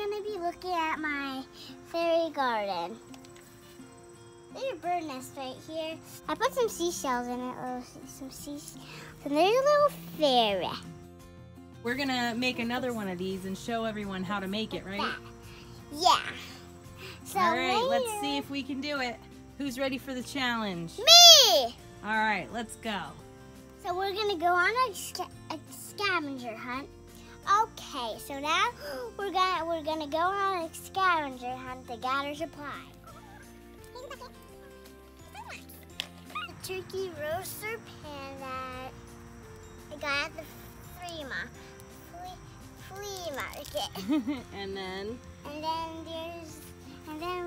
gonna be looking at my fairy garden. There's a bird nest right here. I put some seashells in it. Oh, some seashells. And there's a little fairy. We're gonna make another one of these and show everyone how to make it, right? Yeah. So all right, let's see if we can do it. Who's ready for the challenge? Me! All right, let's go. So we're gonna go on a scavenger hunt. Okay, so now we're gonna go on a scavenger hunt to gather supply. The turkey roaster pan that I got at the flea market. And then we're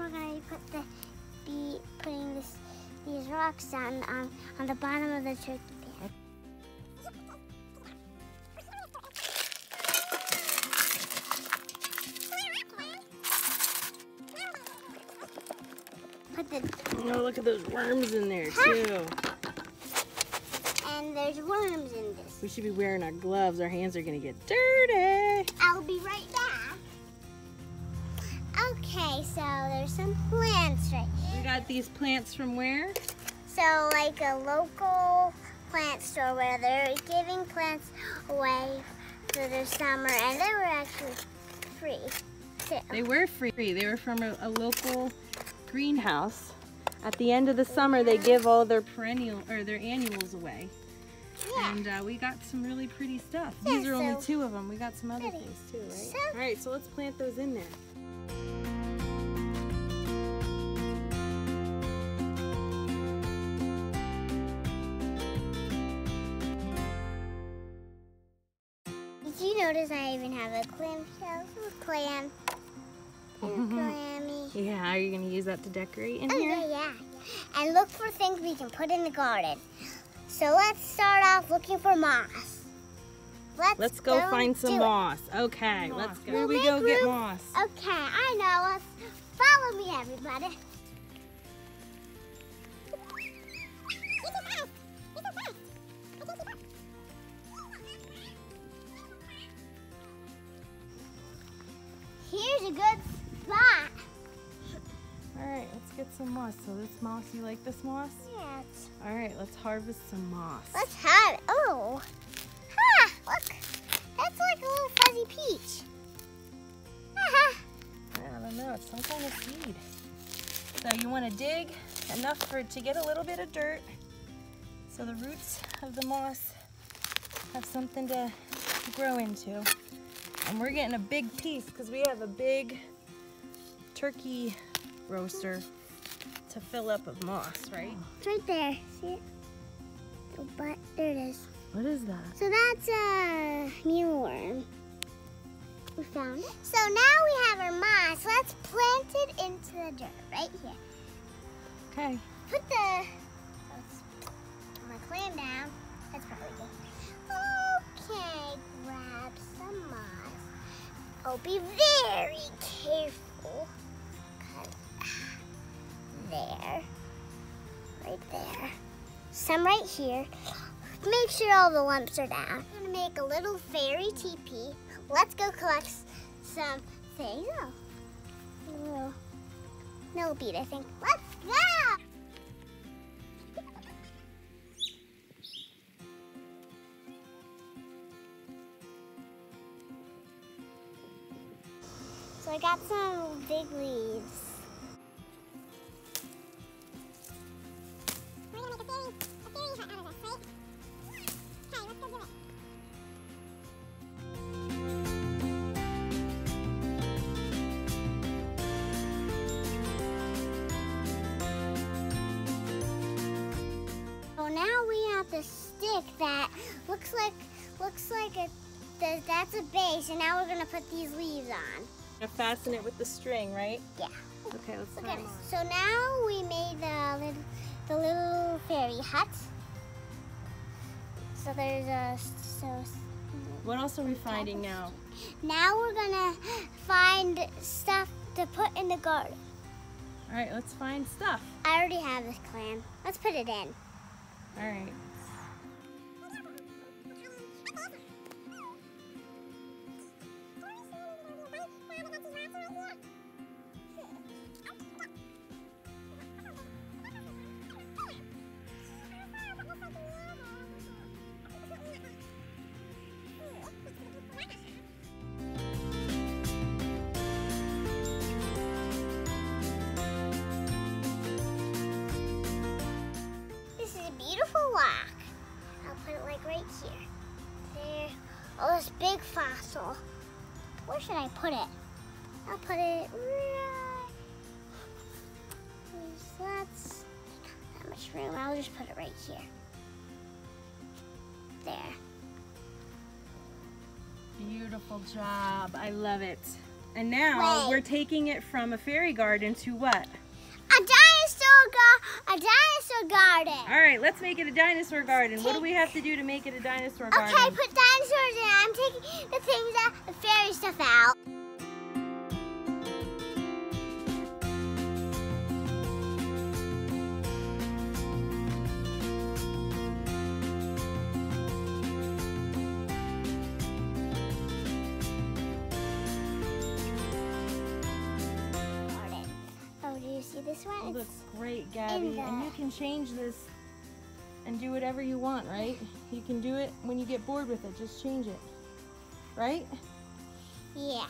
gonna be putting these rocks on the bottom of the turkey pan. Oh, look at those worms in there too. And there's worms in this. We should be wearing our gloves. Our hands are gonna get dirty. I'll be right back. Okay, so there's some plants right here. We got these plants from where? So like a local plant store where they're giving plants away for the summer, and they were actually free too. They were free. They were from a local greenhouse. At the end of the summer, they give all their their annuals away. Yeah. And we got some really pretty stuff. Yeah, These are only 2 of them. We got some other things too, right? All right, so let's plant those in there. Did you notice I even have a clamshell? Clam. And clammy. Yeah, are you going to use that to decorate in Oh, here? yeah. And look for things we can put in the garden. So let's start off looking for moss. Let's go find some moss. Okay, let's go. Here we go get moss. Okay, I know. Let's follow me, everybody. Here's a good spot. All right, let's get some moss. So this moss, you like this moss? Yes. All right, let's harvest some moss. Let's have it. Oh. Ha! Look. That's like a little fuzzy peach. I don't know. It's some kind of seed. So you want to dig enough for it to get a little bit of dirt so the roots of the moss have something to grow into. And we're getting a big piece because we have a big turkey roaster to fill up of moss, right? It's right there. See it? Oh, but there it is. What is that? So that's a mealworm. We found it. So now we have our moss. Let's plant it into the dirt right here. Okay. Put the clam down. That's probably good. Okay, grab some moss. Oh, be very careful. There. Right there. Some right here. Make sure all the lumps are down. I'm gonna make a little fairy teepee. Let's go collect some things. Oh, a little millipede, I think. Let's go! So I got some big leaves. We're gonna make a fairy hut out of this, right? Okay, let's go do it. So now we have the stick that looks like that's a base, and now we're gonna put these leaves on. Gonna fasten it with the string, right? Yeah. Okay, let's Look tie at them it. on. So now we made the little fairy hut. So there's What else are we finding now? Now we're gonna find stuff to put in the garden. All right, let's find stuff. I already have this clam. Let's put it in. All right. This is a beautiful rock. I'll put it like right here. There. Oh, this big fossil. Where should I put it? I'll put it right. That's not that much room. I'll just put it right here. There. Beautiful job. I love it. And now we're taking it from a fairy garden to what? A dinosaur garden. All right, let's make it a dinosaur garden. What do we have to do to make it a dinosaur garden? Okay, put dinosaurs in. I'm taking the things out, the fairy stuff out. Oh, do you see this one? It looks great, Gabby. And you can change this and do whatever you want, right? You can do it when you get bored with it. Just change it, right? Yeah.